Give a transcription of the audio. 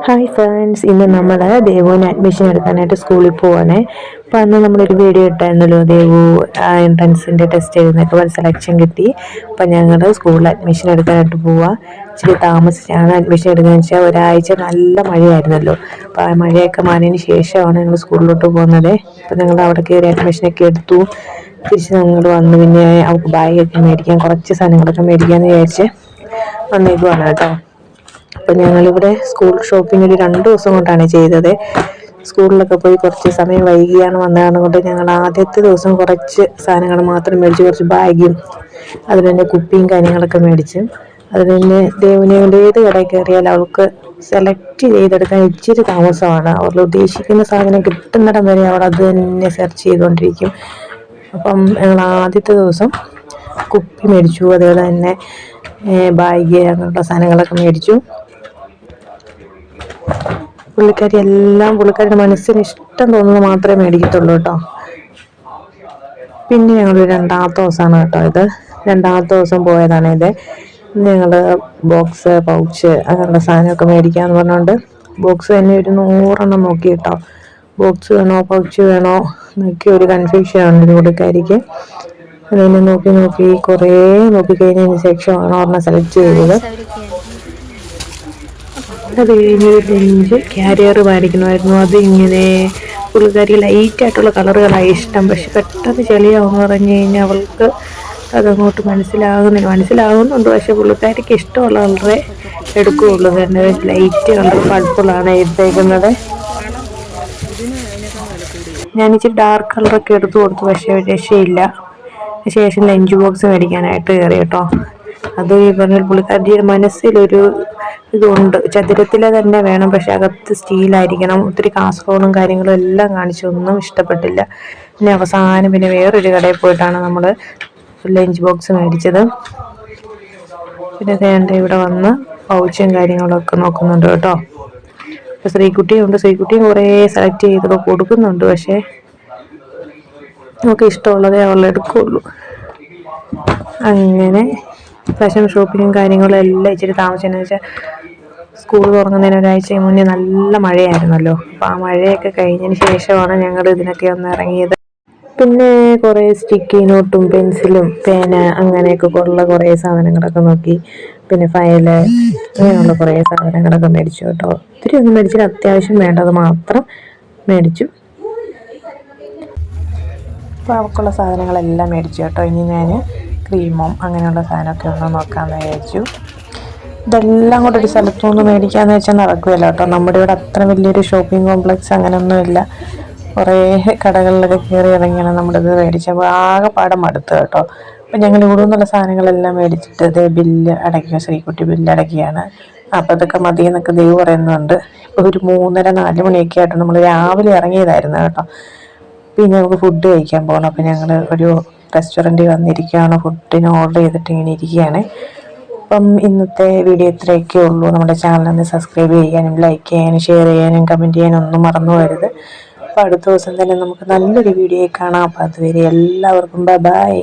Hi friends, ഇന്ന് നമ്മൾ ദേവുവിന് admission എടുക്കാനായിട്ട് സ്കൂളിൽ പോവാണേ. അപ്പോൾ അന്ന് നമ്മളൊരു വീഡിയോ ഇട്ടായിരുന്നല്ലോ, ദേവു എൻട്രൻസിൻ്റെ ടെസ്റ്റ് എഴുതുന്നൊക്കെ സെലക്ഷൻ കിട്ടി. അപ്പം ഞങ്ങൾ സ്കൂളിൽ അഡ്മിഷൻ എടുക്കാനായിട്ട് പോവാം. ഇച്ചിരി താമസിച്ചാണ് അഡ്മിഷൻ എടുക്കുന്നതെന്ന് വെച്ചാൽ ഒരാഴ്ച നല്ല മഴയായിരുന്നല്ലോ. അപ്പോൾ ആ മഴയൊക്കെ മാറിയതിന് ശേഷമാണ് ഞങ്ങൾ സ്കൂളിലോട്ട് പോകുന്നത്. അപ്പോൾ ഞങ്ങൾ അവിടെ കയറി അഡ്മിഷനൊക്കെ എടുത്തു. തിരിച്ച് ഞങ്ങൾ വന്ന് പിന്നെ അവൾക്ക് ബാഗൊക്കെ മേടിക്കാൻ, കുറച്ച് സാധനങ്ങളൊക്കെ മേടിക്കാമെന്ന് വിചാരിച്ച് വന്നേക്കുവാണ് കേട്ടോ. അപ്പം ഞങ്ങളിവിടെ സ്കൂൾ ഷോപ്പിംഗ് ഒരു 2 ദിവസം കൊണ്ടാണ് ചെയ്തത്. സ്കൂളിലൊക്കെ പോയി കുറച്ച് സമയം വൈകിയാണ് വന്നതാണ് കൊണ്ട് ഞങ്ങൾ ആദ്യത്തെ ദിവസം കുറച്ച് സാധനങ്ങൾ മാത്രം മേടിച്ച്, കുറച്ച് ബാഗും അതിൽ തന്നെ കുപ്പിയും കാര്യങ്ങളൊക്കെ മേടിച്ച്. അതിൽ തന്നെ ദേവിനെ ഏത് കടയിൽ കയറിയാൽ അവൾക്ക് സെലക്ട് ചെയ്തെടുക്കാൻ ഇച്ചിരി താമസമാണ്. അവൾ ഉദ്ദേശിക്കുന്ന സാധനം കിട്ടുന്നിടം വരെ അവൾ അത് തന്നെ സെർച്ച് ചെയ്തുകൊണ്ടിരിക്കും. അപ്പം ഞങ്ങൾ ആദ്യത്തെ ദിവസം കുപ്പി മേടിച്ചു, അതുപോലെ തന്നെ ബാഗ് അങ്ങനെയുള്ള സാധനങ്ങളൊക്കെ മേടിച്ചു. പുള്ളിക്കാരിയുടെ മനസ്സിന് ഇഷ്ടം തോന്നുന്നത് മാത്രമേ മേടിക്കത്തുള്ളൂ കേട്ടോ. പിന്നെ ഞങ്ങൾ 2ാമത്തെ ദിവസമാണ് കേട്ടോ ഇത്. 2ാമത്തെ ദിവസം പോയതാണ് ഇത്. ഞങ്ങൾ ബോക്സ്, പൗച്ച് അങ്ങനെയുള്ള സാധനമൊക്കെ മേടിക്കാമെന്ന് പറഞ്ഞുകൊണ്ട് ബോക്സ് തന്നെ ഒരു 100 എണ്ണം നോക്കി കേട്ടോ. ബോക്സ് വേണോ പൗച്ച് വേണോ എന്നൊക്കെ ഒരു കൺഫ്യൂഷനാണ് ഇത് പുള്ളിക്കാരിക്ക്. അതിനെ നോക്കി കുറേ നോക്കിക്കഴിഞ്ഞതിന് ശേഷമാണ് ഒരെണ്ണം സെലക്ട് ചെയ്തത്. അത് കഴിഞ്ഞ് ലഞ്ച് ക്യാരിയർ മേടിക്കണമായിരുന്നു. അതിങ്ങനെ പുള്ളിക്കാരി ലൈറ്റായിട്ടുള്ള കളറുകളാണ് ഇഷ്ടം. പക്ഷെ പെട്ടെന്ന് ചെളിയാവുമെന്ന് പറഞ്ഞു കഴിഞ്ഞാൽ അവൾക്ക് അതങ്ങോട്ട് മനസ്സിലാകുന്നുണ്ട്. പക്ഷെ പുള്ളിക്കാരിക്ക് ഇഷ്ടമുള്ള കളറേ എടുക്കുകയുള്ളൂ. തന്നെ ലൈറ്റ് കളർ പൾപ്പുകളാണ് എടുത്തേക്കുന്നത്. ഞാൻ ഇച്ചിരി ഡാർക്ക് കളറൊക്കെ എടുത്തു കൊടുത്തു, പക്ഷേ രക്ഷയില്ല. ശേഷം ലഞ്ച് ബോക്സ് മേടിക്കാനായിട്ട് കയറി കേട്ടോ. അത് ഈ പറഞ്ഞ പുള്ളിക്കാരിയുടെ മനസ്സിലൊരു ഇതുണ്ട്, ചതുരത്തിലെ തന്നെ വേണം, പക്ഷെ അകത്ത് സ്റ്റീലായിരിക്കണം. ഒത്തിരി കാസറോളും കാര്യങ്ങളും എല്ലാം കാണിച്ചൊന്നും ഇഷ്ടപ്പെട്ടില്ല. പിന്നെ അവസാനം പിന്നെ വേറൊരു കടയിൽ പോയിട്ടാണ് നമ്മൾ ലഞ്ച് ബോക്സ് മേടിച്ചത്. പിന്നെ വേണ്ട ഇവിടെ വന്ന് പൗച്ചും കാര്യങ്ങളൊക്കെ നോക്കുന്നുണ്ട് കേട്ടോ. ഇപ്പോൾ ശ്രീകുട്ടിയും കുറേ സെലക്ട് ചെയ്തൊക്കെ കൊടുക്കുന്നുണ്ട്. പക്ഷേ നമുക്ക് ഇഷ്ടമുള്ളതേ അവളെടുക്കുള്ളൂ. അങ്ങനെ ഫാഷൻ ഷോപ്പിങ്ങും കാര്യങ്ങളും എല്ലാം ഇച്ചിരി താമസിച്ചെന്ന് വെച്ചാൽ സ്കൂൾ തുറങ്ങുന്നതിന് ഒരാഴ്ച മുന്നേ നല്ല മഴയായിരുന്നല്ലോ. അപ്പോൾ ആ മഴയൊക്കെ കഴിഞ്ഞതിന് ശേഷമാണ് ഞങ്ങൾ ഇതിനൊക്കെ ഒന്ന് ഇറങ്ങിയത്. പിന്നെ കുറേ സ്റ്റിക്കി നോട്ടും പെൻസിലും പേന അങ്ങനെയൊക്കെ ഉള്ള കുറേ സാധനങ്ങളൊക്കെ നോക്കി. പിന്നെ ഫയല് അങ്ങനെയുള്ള കുറേ സാധനങ്ങളൊക്കെ മേടിച്ചു കേട്ടോ. ഒത്തിരി ഒന്നും മേടിച്ചില്ല, അത്യാവശ്യം വേണ്ടത് മാത്രം മേടിച്ചു. അപ്പോൾ അവൾക്കുള്ള സാധനങ്ങളെല്ലാം മേടിച്ചു കേട്ടോ. ഇനി ഞാൻ ക്രീമും അങ്ങനെയുള്ള സാധനമൊക്കെ ഒന്ന് നോക്കാമെന്ന് വിചാരിച്ചു. ഇതെല്ലാം കൂടെ ഒരു സ്ഥലത്തുനിന്ന് മേടിക്കാമെന്ന് വെച്ചാൽ നടക്കുകയില്ല കേട്ടോ. നമ്മുടെ ഇവിടെ അത്ര വലിയൊരു ഷോപ്പിംഗ് കോംപ്ലക്സ് അങ്ങനെയൊന്നുമില്ല. കുറേ കടകളിലൊക്കെ കയറി ഇറങ്ങിയാണ് നമ്മളിത് മേടിച്ചപ്പോൾ ആകെപ്പാടെ മടുത്ത് കേട്ടോ. അപ്പം ഞങ്ങൾ ഇവിടെ നിന്നുള്ള സാധനങ്ങളെല്ലാം മേടിച്ചിട്ട് അതേ ബില്ല് അടയ്ക്കുക, ശ്രീകുട്ടി ബില്ല് അടയ്ക്കുകയാണ്. അപ്പോൾ അതൊക്കെ മതിയെന്നൊക്കെ ദൈവം പറയുന്നുണ്ട്. ഇപ്പോൾ ഒരു 3:30-4 മണിയൊക്കെ ആയിട്ട് നമ്മൾ രാവിലെ ഇറങ്ങിയതായിരുന്നു കേട്ടോ. പിന്നെ നമുക്ക് ഫുഡ് കഴിക്കാൻ പോകണം. അപ്പോൾ ഞങ്ങൾ ഒരു റെസ്റ്റോറൻറ്റിൽ വന്നിരിക്കുകയാണ്. ഫുഡിന് ഓർഡർ ചെയ്തിട്ട് ഇങ്ങനെ ഇരിക്കുകയാണ്. അപ്പം ഇന്നത്തെ വീഡിയോ ഇത്രയൊക്കെ ഉള്ളൂ. നമ്മുടെ ചാനലൊന്ന് സബ്സ്ക്രൈബ് ചെയ്യാനും ലൈക്ക് ചെയ്യാനും ഷെയർ ചെയ്യാനും കമൻറ്റ് ചെയ്യാനും ഒന്നും മറന്നു പോകരുത്. അപ്പോൾ അടുത്ത ദിവസം തന്നെ നമുക്ക് നല്ലൊരു വീഡിയോ കാണാം. അപ്പോൾ അതുവരെ എല്ലാവർക്കും ബൈ.